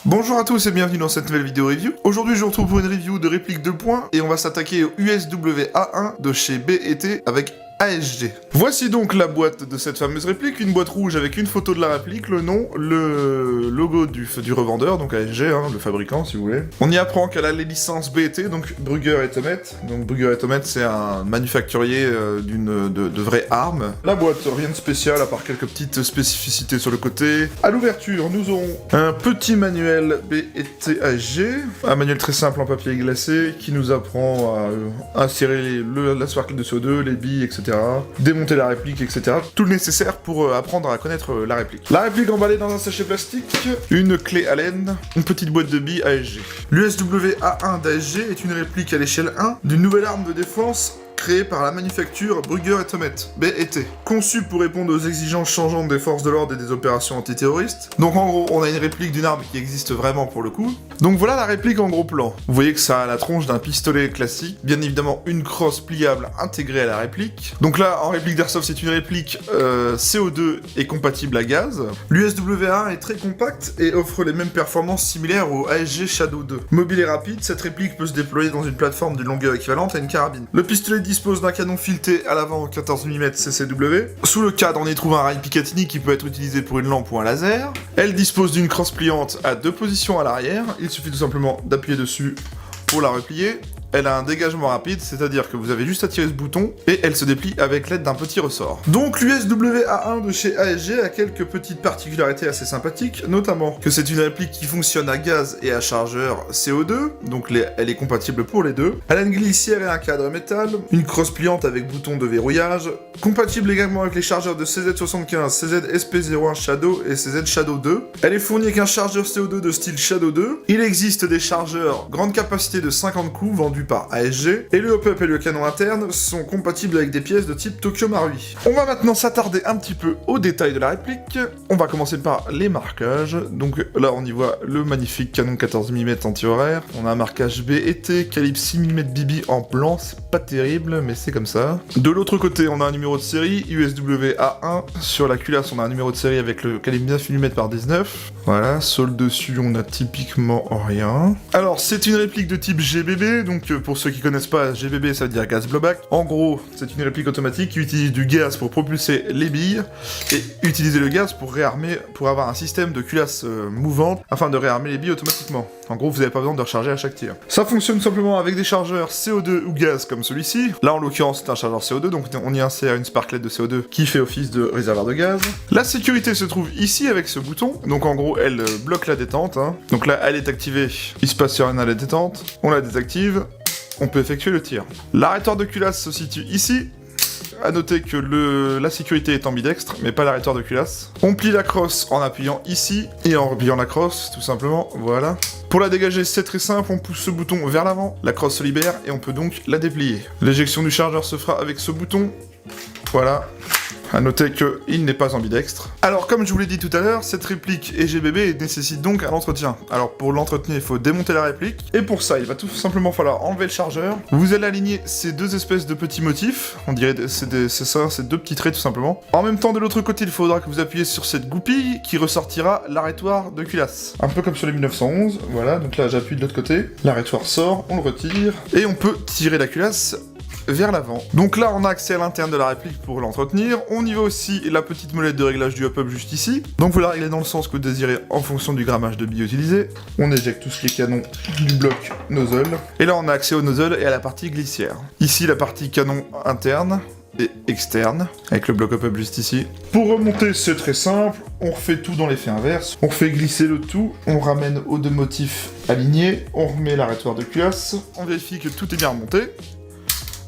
Bonjour à tous et bienvenue dans cette nouvelle vidéo review. Aujourd'hui je vous retrouve pour une review de réplique 2 points et on va s'attaquer au USWA1 de chez BET avec ASG. Voici donc la boîte de cette fameuse réplique, une boîte rouge avec une photo de la réplique, le nom, le logo du revendeur, donc ASG, le fabricant si vous voulez. On y apprend qu'elle a les licences BET, donc Brugger et Thomet. Donc Brugger et Thomet c'est un manufacturier de vraies armes. La boîte, rien de spécial à part quelques petites spécificités sur le côté. À l'ouverture, nous aurons un petit manuel BET ASG, un manuel très simple en papier glacé qui nous apprend à insérer la sparkle de CO2, les billes, etc. Démonter la réplique, etc. Tout le nécessaire pour apprendre à connaître la réplique. La réplique emballée dans un sachet plastique, une clé Allen, une petite boîte de billes ASG. L'USWA1 d'ASG est une réplique à l'échelle 1 d'une nouvelle arme de défense créée par la manufacture Brugger et Thomet, BET, conçue pour répondre aux exigences changeantes des forces de l'ordre et des opérations antiterroristes. Donc en gros, on a une réplique d'une arme qui existe vraiment pour le coup. Donc voilà la réplique en gros plan. Vous voyez que ça a la tronche d'un pistolet classique, bien évidemment une crosse pliable intégrée à la réplique. Donc là, en réplique d'Airsoft, c'est une réplique CO2 et compatible à gaz. L'USWA1 est très compacte et offre les mêmes performances similaires au ASG Shadow 2. Mobile et rapide, cette réplique peut se déployer dans une plateforme d'une longueur équivalente à une carabine. Le pistolet dispose d'un canon fileté à l'avant 14 mm CCW. Sous le cadre, on y trouve un rail Picatinny qui peut être utilisé pour une lampe ou un laser. Elle dispose d'une crosse pliante à 2 positions à l'arrière. Il suffit tout simplement d'appuyer dessus pour la replier. Elle a un dégagement rapide, c'est-à-dire que vous avez juste à tirer ce bouton et elle se déplie avec l'aide d'un petit ressort. Donc l'USWA1 de chez ASG a quelques petites particularités assez sympathiques, notamment que c'est une réplique qui fonctionne à gaz et à chargeur CO2, donc elle est compatible pour les deux. Elle a une glissière et un cadre métal, une crosse pliante avec bouton de verrouillage, compatible également avec les chargeurs de CZ75, CZ-SP01 Shadow et CZ Shadow 2. Elle est fournie avec un chargeur CO2 de style Shadow 2. Il existe des chargeurs grande capacité de 50 coups vendus par ASG, et le hop-up et le canon interne sont compatibles avec des pièces de type Tokyo Marui. On va maintenant s'attarder un petit peu aux détails de la réplique. On va commencer par les marquages. Donc là on y voit le magnifique canon 14 mm anti-horaire. On a un marquage BET, calibre 6 mm BB en blanc, c'est pas terrible mais c'est comme ça. De l'autre côté on a un numéro de série, USWA1. Sur la culasse on a un numéro de série avec le calibre 9 mm par 19. Voilà, sur le dessus on a typiquement rien. Alors c'est une réplique de type GBB, donc pour ceux qui connaissent pas, GBB ça veut dire gaz blowback. En gros, c'est une réplique automatique qui utilise du gaz pour propulser les billes et utiliser le gaz pour réarmer, pour avoir un système de culasse mouvante afin de réarmer les billes automatiquement. En gros, vous n'avez pas besoin de recharger à chaque tir. Ça fonctionne simplement avec des chargeurs CO2 ou gaz comme celui-ci. Là, en l'occurrence, c'est un chargeur CO2, donc on y insère une sparklet de CO2 qui fait office de réservoir de gaz. La sécurité se trouve ici avec ce bouton. Donc en gros, elle bloque la détente. Donc là, elle est activée. Il se passe sur rien à la détente. On la désactive. On peut effectuer le tir. L'arrêteur de culasse se situe ici. A noter que la sécurité est ambidextre, mais pas l'arrêteur de culasse. On plie la crosse en appuyant ici, et en repliant la crosse, tout simplement, voilà. Pour la dégager, c'est très simple, on pousse ce bouton vers l'avant, la crosse se libère, et on peut donc la déplier. L'éjection du chargeur se fera avec ce bouton, voilà. A noter qu'il n'est pas ambidextre. Alors, comme je vous l'ai dit tout à l'heure, cette réplique est GBB nécessite donc un entretien. Alors, pour l'entretenir, il faut démonter la réplique. Et pour ça, il va tout simplement falloir enlever le chargeur. Vous allez aligner ces deux espèces de petits motifs. On dirait c'est ça, c'est deux petits traits tout simplement. En même temps, de l'autre côté, il faudra que vous appuyez sur cette goupille qui ressortira l'arrêtoir de culasse. Un peu comme sur les 1911. Voilà, donc là, j'appuie de l'autre côté. L'arrêtoir sort, on le retire. Et on peut tirer la culasse vers l'avant. Donc là, on a accès à l'interne de la réplique pour l'entretenir. On y va aussi la petite molette de réglage du hop-up juste ici. Donc vous la réglez dans le sens que vous désirez en fonction du grammage de billes utilisé. On éjecte tout ce qui est canon du bloc nozzle. Et là, on a accès au nozzle et à la partie glissière. Ici, la partie canon interne et externe, avec le bloc hop-up juste ici. Pour remonter, c'est très simple. On refait tout dans l'effet inverse. On fait glisser le tout. On ramène aux deux motifs alignés. On remet l'arrêtoir de culasse. On vérifie que tout est bien remonté.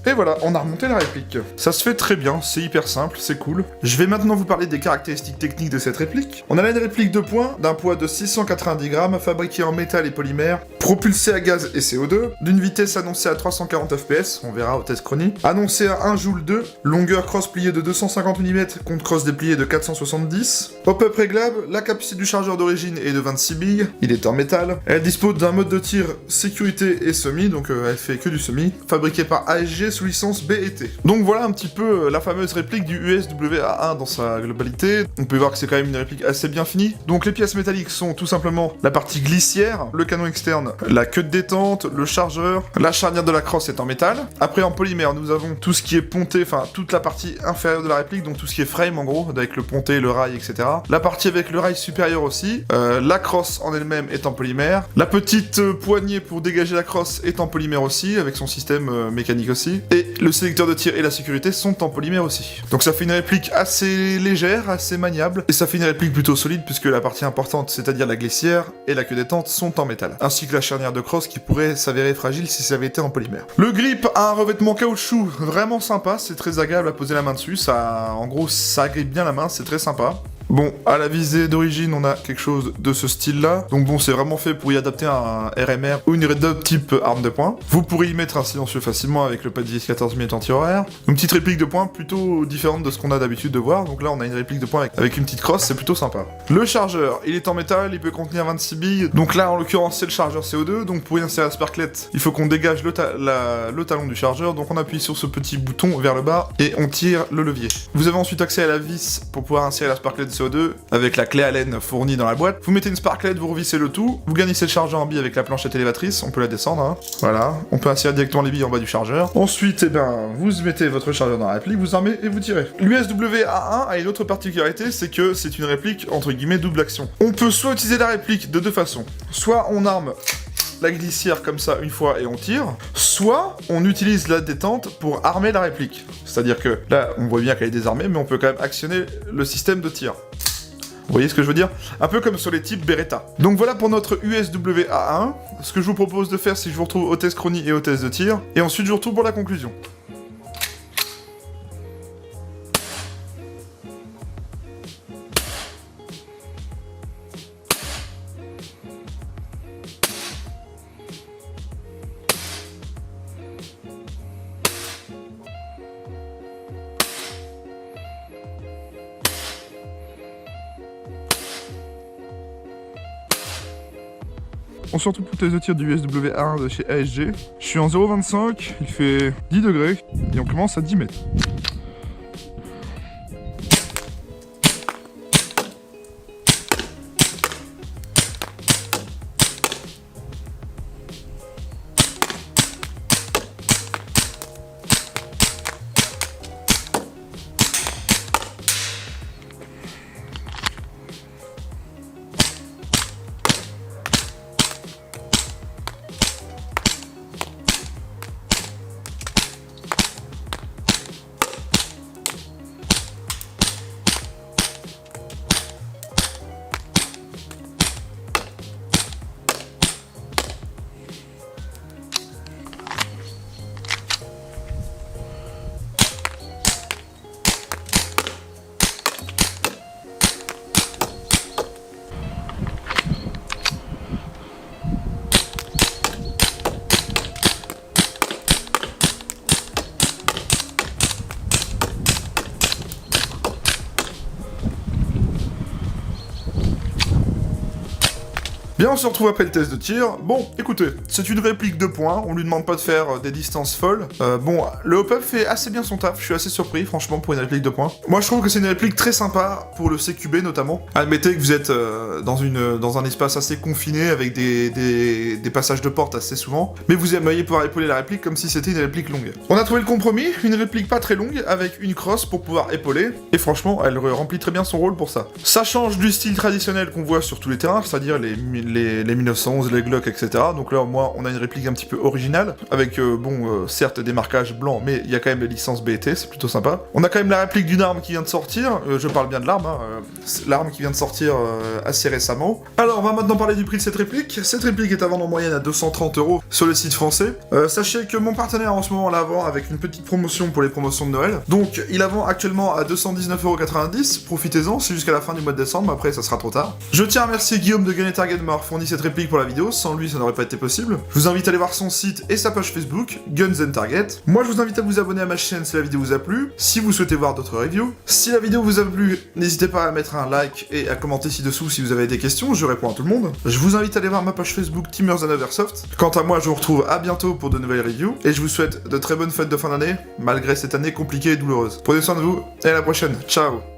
Et voilà, on a remonté la réplique. Ça se fait très bien, c'est hyper simple, c'est cool. Je vais maintenant vous parler des caractéristiques techniques de cette réplique. On a là une réplique de poing, d'un poids de 690 grammes, fabriquée en métal et polymère, propulsée à gaz et CO2, d'une vitesse annoncée à 340 fps, on verra au test chronie, annoncée à 1 joule 2, longueur cross pliée de 250 mm contre cross dépliée de 470, hop-up réglable, la capacité du chargeur d'origine est de 26 billes, il est en métal, elle dispose d'un mode de tir sécurité et semi, donc elle fait que du semi, fabriquée par ASG sous licence BT. Donc voilà un petit peu la fameuse réplique du USWA1 dans sa globalité. On peut voir que c'est quand même une réplique assez bien finie. Donc les pièces métalliques sont tout simplement la partie glissière, le canon externe, la queue de détente, le chargeur, la charnière de la crosse est en métal. Après en polymère, nous avons tout ce qui est ponté, enfin toute la partie inférieure de la réplique, donc tout ce qui est frame en gros, avec le ponté, le rail, etc. La partie avec le rail supérieur aussi. La crosse en elle-même est en polymère. La petite poignée pour dégager la crosse est en polymère aussi, avec son système mécanique aussi. Et le sélecteur de tir et la sécurité sont en polymère aussi. Donc ça fait une réplique assez légère, assez maniable, et ça fait une réplique plutôt solide puisque la partie importante, c'est-à-dire la glissière et la queue détente, sont en métal. Ainsi que la charnière de crosse qui pourrait s'avérer fragile si ça avait été en polymère. Le grip a un revêtement caoutchouc vraiment sympa, c'est très agréable à poser la main dessus, ça, en gros ça agrippe bien la main, c'est très sympa. Bon, à la visée d'origine, on a quelque chose de ce style-là. Donc bon, c'est vraiment fait pour y adapter un RMR ou une Red Dot type arme de poing. Vous pourrez y mettre un silencieux facilement avec le Padvis 14 mm anti-horaire. Une petite réplique de poing plutôt différente de ce qu'on a d'habitude de voir. Donc là, on a une réplique de poing avec une petite crosse, c'est plutôt sympa. Le chargeur, il est en métal, il peut contenir 26 billes. Donc là, en l'occurrence, c'est le chargeur CO2. Donc pour y insérer la sparklet, il faut qu'on dégage le talon du chargeur. Donc on appuie sur ce petit bouton vers le bas et on tire le levier. Vous avez ensuite accès à la vis pour pouvoir insérer la sparklet CO2 avec la clé Allen fournie dans la boîte. Vous mettez une sparklet, vous revissez le tout, vous garnissez le chargeur en billes avec la planchette élévatrice, on peut la descendre, hein. Voilà, on peut insérer directement les billes en bas du chargeur. Ensuite, vous mettez votre chargeur dans la réplique, vous armez et vous tirez. L'USWA1 a une autre particularité, c'est que c'est une réplique entre guillemets double action. On peut soit utiliser la réplique de deux façons, soit on arme la glissière comme ça une fois et on tire, soit on utilise la détente pour armer la réplique. C'est-à-dire que là, on voit bien qu'elle est désarmée, mais on peut quand même actionner le système de tir. Vous voyez ce que je veux dire? Un peu comme sur les types Beretta. Donc voilà pour notre USWA1. Ce que je vous propose de faire, c'est que je vous retrouve au test chronie et au test de tir, et ensuite je vous retrouve pour la conclusion. On se retrouve pour le test de tir du USWA1 de chez ASG. Je suis en 0,25, il fait 10 degrés, et on commence à 10 mètres. Bien, on se retrouve après le test de tir. Bon, écoutez, c'est une réplique de points, on lui demande pas de faire des distances folles. Bon, le hop-up fait assez bien son taf, je suis assez surpris, franchement, pour une réplique de points. Moi, je trouve que c'est une réplique très sympa, pour le CQB notamment. Admettez que vous êtes dans un espace assez confiné, avec des passages de porte assez souvent, mais vous aimeriez pouvoir épauler la réplique comme si c'était une réplique longue. On a trouvé le compromis, une réplique pas très longue, avec une crosse pour pouvoir épauler, et franchement, elle remplit très bien son rôle pour ça. Ça change du style traditionnel qu'on voit sur tous les terrains, c'est-à-dire les 1911, les Glock, etc. Donc là, au moins, on a une réplique un petit peu originale, avec, certes, des marquages blancs, mais il y a quand même les licences BT, c'est plutôt sympa. On a quand même la réplique d'une arme qui vient de sortir, je parle bien de l'arme, hein, l'arme qui vient de sortir assez récemment. Alors, on va maintenant parler du prix de cette réplique. Cette réplique est à vendre en moyenne à 230 € sur le site français. Sachez que mon partenaire, en ce moment, la vend avec une petite promotion pour les promotions de Noël. Donc, il la vend actuellement à 219,90 €, profitez-en, c'est jusqu'à la fin du mois de décembre, après, ça sera trop tard. Je tiens à remercier Guillaume de Gun & Target de m'avoir d'avoir fourni cette réplique pour la vidéo, sans lui ça n'aurait pas été possible. Je vous invite à aller voir son site et sa page Facebook, Guns and Target. Moi je vous invite à vous abonner à ma chaîne si la vidéo vous a plu, si vous souhaitez voir d'autres reviews. Si la vidéo vous a plu, n'hésitez pas à mettre un like et à commenter ci-dessous si vous avez des questions, je réponds à tout le monde. Je vous invite à aller voir ma page Facebook Timers and Oversoft. Quant à moi, je vous retrouve à bientôt pour de nouvelles reviews, et je vous souhaite de très bonnes fêtes de fin d'année, malgré cette année compliquée et douloureuse. Prenez soin de vous, et à la prochaine, ciao.